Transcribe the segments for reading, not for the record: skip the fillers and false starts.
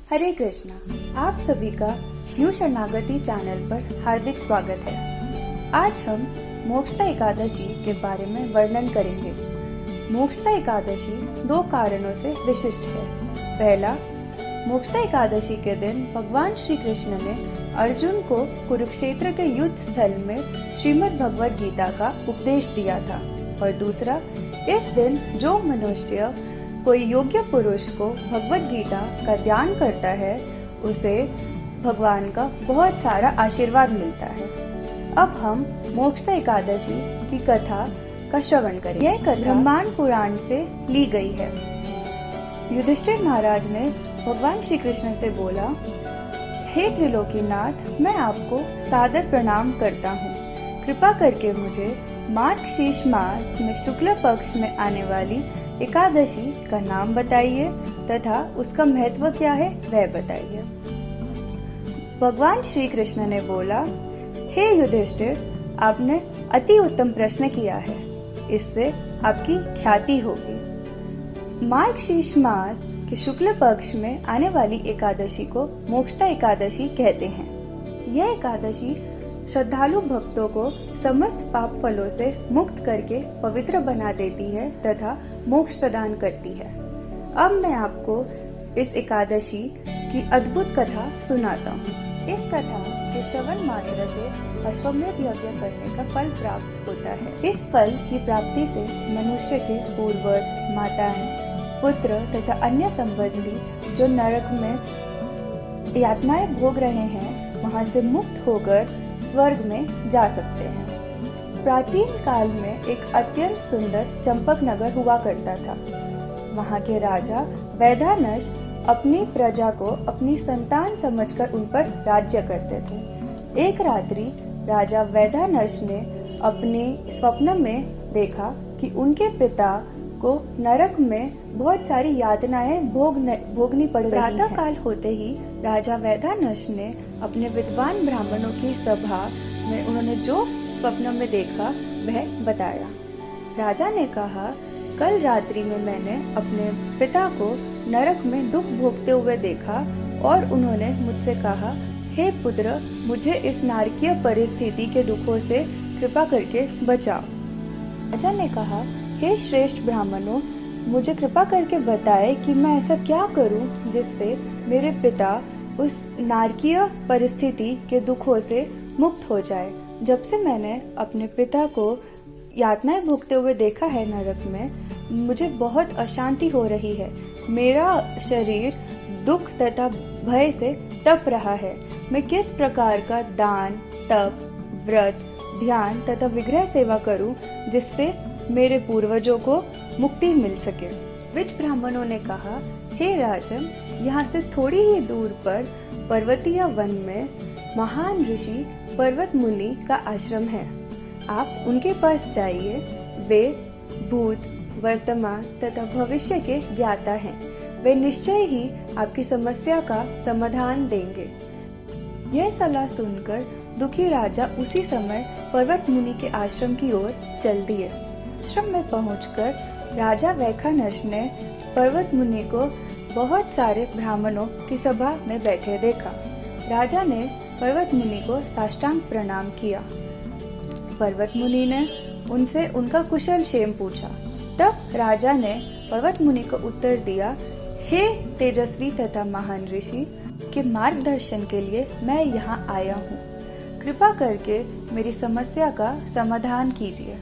हरे कृष्णा। आप सभी का न्यू शरणागति चैनल पर हार्दिक स्वागत है। आज हम मोक्षदा एकादशी के बारे में वर्णन करेंगे। मोक्षदा एकादशी दो कारणों से विशिष्ट है। पहला, मोक्षदा एकादशी के दिन भगवान श्री कृष्ण ने अर्जुन को कुरुक्षेत्र के युद्ध स्थल में श्रीमद् भगवद गीता का उपदेश दिया था। और दूसरा, इस दिन जो मनुष्य कोई योग्य पुरुष को भगवद गीता का ध्यान करता है, उसे भगवान का बहुत सारा आशीर्वाद मिलता है। अब हम मोक्षदा एकादशी की कथा का श्रवण करें। यह कथा ब्रह्मांड पुराण से ली गई है। युधिष्ठिर महाराज ने भगवान श्री कृष्ण से बोला, हे त्रिलोकीनाथ, मैं आपको सादर प्रणाम करता हूँ। कृपा करके मुझे मार्गशीर्ष मास में शुक्ल पक्ष में आने वाली एकादशी का नाम बताइए तथा उसका महत्व क्या है वह बताइए। भगवान श्री कृष्ण ने बोला, हे युधिष्ठिर, आपने अति उत्तम प्रश्न किया है, इससे आपकी ख्याति होगी। मार्गशीर्ष मास के शुक्ल पक्ष में आने वाली एकादशी को मोक्षदा एकादशी कहते हैं। यह एकादशी श्रद्धालु भक्तों को समस्त पाप फलों से मुक्त करके पवित्र बना देती है तथा मोक्ष प्रदान करती है। अब मैं आपको इस एकादशी की अद्भुत कथा सुनाता हूँ। इस कथा के श्रवण मात्र से अश्वमेध यज्ञ करने का फल प्राप्त होता है। इस फल की प्राप्ति से मनुष्य के पूर्वज, माताएं, पुत्र तथा अन्य संबंधी जो नरक में यातनाएं भोग रहे हैं, वहां से मुक्त होकर स्वर्ग में जा सकते हैं। प्राचीन काल में एक अत्यंत सुंदर चंपक नगर हुआ करता था। वहाँ के राजा वैधानस अपनी प्रजा को अपनी संतान समझकर उन पर राज्य करते थे। एक रात्रि राजा वैधानस ने अपने स्वप्न में देखा कि उनके पिता को नरक में बहुत सारी यातनाएं भोगनी पड़ रही हैं। प्रातः काल होते ही राजा वैधानस ने अपने विद्वान ब्राह्मणों की सभा में उन्होंने जो स्वप्न में देखा वह बताया। राजा ने कहा, कल रात्रि में मैंने अपने पिता को नरक में दुख भोगते हुए देखा और उन्होंने मुझसे कहा, हे पुत्र, मुझे इस नारकीय परिस्थिति के दुखों से कृपा करके बचाओ। राजा ने कहा, हे श्रेष्ठ ब्राह्मणों, मुझे कृपा करके बताए कि मैं ऐसा क्या करूं जिससे मेरे पिता उस नारकीय परिस्थिति के दुखों से मुक्त हो जाए। जब से मैंने अपने पिता को यातनाएं भोगते हुए देखा है नरक में, मुझे बहुत अशांति हो रही है। मेरा शरीर दुख तथा भय से तप रहा है। मैं किस प्रकार का दान, तप, व्रत, ध्यान तथा विग्रह सेवा करूं जिससे मेरे पूर्वजों को मुक्ति मिल सके। विज ब्राह्मणों ने कहा, हे राजन, यहाँ से थोड़ी ही दूर पर पर्वतीय वन में महान ऋषि पर्वत मुनि का आश्रम है। आप उनके पास जाइए। वे भूत, वर्तमान तथा भविष्य के ज्ञाता हैं। वे निश्चय ही आपकी समस्या का समाधान देंगे। यह सलाह सुनकर दुखी राजा उसी समय पर्वत मुनि के आश्रम की ओर चल दिए। आश्रम में पहुंचकर राजा वैखानस ने पर्वत मुनि को बहुत सारे ब्राह्मणों की सभा में बैठे देखा। राजा ने पर्वत मुनि को साष्टांग प्रणाम किया। पर्वत मुनि ने उनसे उनका कुशल क्षेम पूछा। तब राजा ने पर्वत मुनि को उत्तर दिया, हे तेजस्वी तथा महान ऋषि, के मार्गदर्शन के लिए मैं यहाँ आया हूँ। कृपा करके मेरी समस्या का समाधान कीजिए।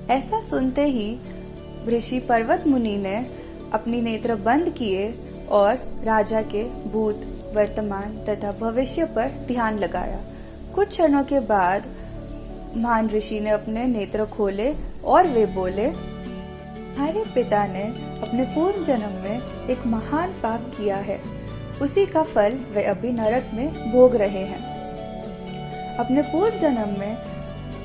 ऐसा सुनते ही ऋषि पर्वत मुनि ने अपनी नेत्र बंद किए और राजा के भूत, वर्तमान तथा भविष्य पर ध्यान लगाया। कुछ क्षणों के बाद महान ऋषि ने अपने नेत्र खोले और वे बोले, हमारे पिता ने अपने पूर्व जन्म में एक महान पाप किया है। उसी का फल वे अभी नरक में भोग रहे हैं। अपने पूर्व जन्म में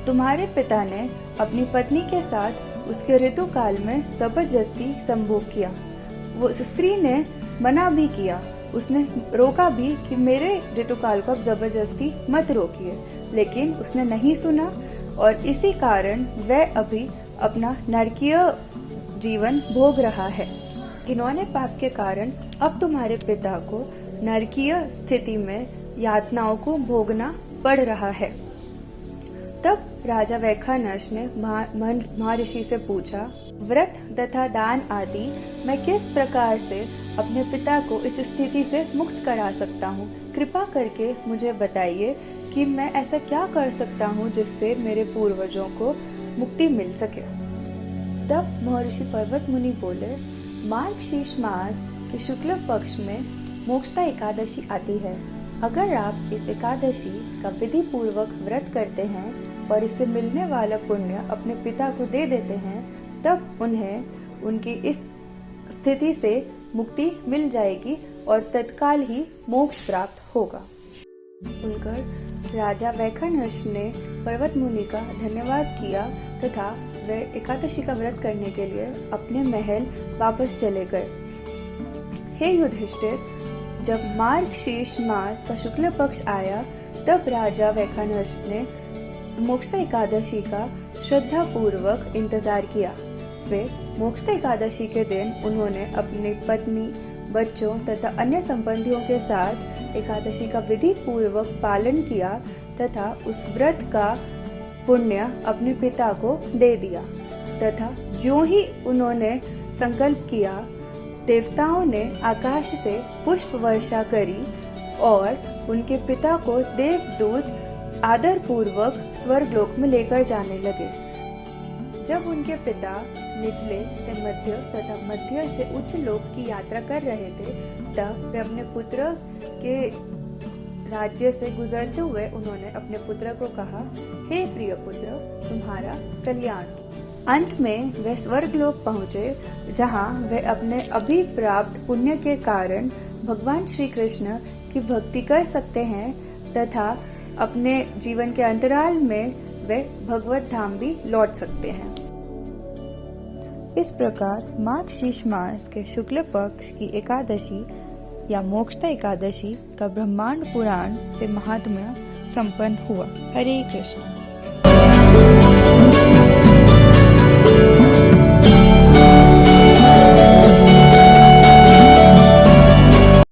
तुम्हारे पिता ने अपनी पत्नी के साथ उसके ऋतु काल में जबरदस्ती संभोग किया। वो स्त्री ने मना भी किया, उसने रोका भी कि मेरे ऋतुकाल को अब जबरदस्ती मत रोकिए, लेकिन उसने नहीं सुना और इसी कारण वह अभी अपना नरकीय जीवन भोग रहा है। इन्होंने पाप के कारण अब तुम्हारे पिता को नरकीय स्थिति में यातनाओं को भोगना पड़ रहा है। तब राजा वैखानस ने महर्षि से पूछा, व्रत तथा दान आदि मैं किस प्रकार से अपने पिता को इस स्थिति से मुक्त करा सकता हूँ? कृपा करके मुझे बताइए कि मैं ऐसा क्या कर सकता हूँ जिससे मेरे पूर्वजों को मुक्ति मिल सके। तब महर्षि पर्वत मुनि बोले, मार्गशीर्ष मास के शुक्ल पक्ष में मोक्षदा एकादशी आती है। अगर आप इस एकादशी का विधि पूर्वक व्रत करते हैं और इससे मिलने वाला पुण्य अपने पिता को दे देते हैं, तब उन्हें उनकी इस स्थिति से मुक्ति मिल जाएगी और तत्काल ही मोक्ष प्राप्त होगा। सुनकर राजा वैखानस ने पर्वत मुनि का धन्यवाद किया तथा वे एकादशी का व्रत करने के लिए अपने महल वापस चले गए। हे युधिष्ठिर, जब मार्गशीर्ष मास का शुक्ल पक्ष आया, तब राजा वैखानस ने मोक्षदा एकादशी का श्रद्धा पूर्वक इंतजार किया। फिर मोक्षदा एकादशी के दिन उन्होंने अपनी पत्नी, बच्चों तथा अन्य संबंधियों के साथ एकादशी का विधि पूर्वक पालन किया तथा उस व्रत का पुण्य अपने पिता को दे दिया। तथा जो ही उन्होंने संकल्प किया, देवताओं ने आकाश से पुष्प वर्षा करी और उनके पिता को देवदूत आदर पूर्वक स्वर्गलोक में लेकर जाने लगे। जब उनके पिता निचले से मध्य तथा मध्य से उच्च लोक की यात्रा कर रहे थे, तब वे अपने पुत्र के राज्य से गुजरते हुए उन्होंने अपने पुत्र को कहा, हे प्रिय पुत्र, तुम्हारा कल्याण। अंत में वे स्वर्गलोक पहुँचे, जहाँ वे अपने अभी प्राप्त पुण्य के कारण भगवान श्री कृष्ण की भक्ति कर सकते हैं तथा अपने जीवन के अंतराल में वे भगवत धाम भी लौट सकते हैं। इस प्रकार मार्गशीर्ष मास के शुक्ल पक्ष की एकादशी या मोक्षदा एकादशी का ब्रह्मांड पुराण से महात्म्य संपन्न हुआ। हरे कृष्ण।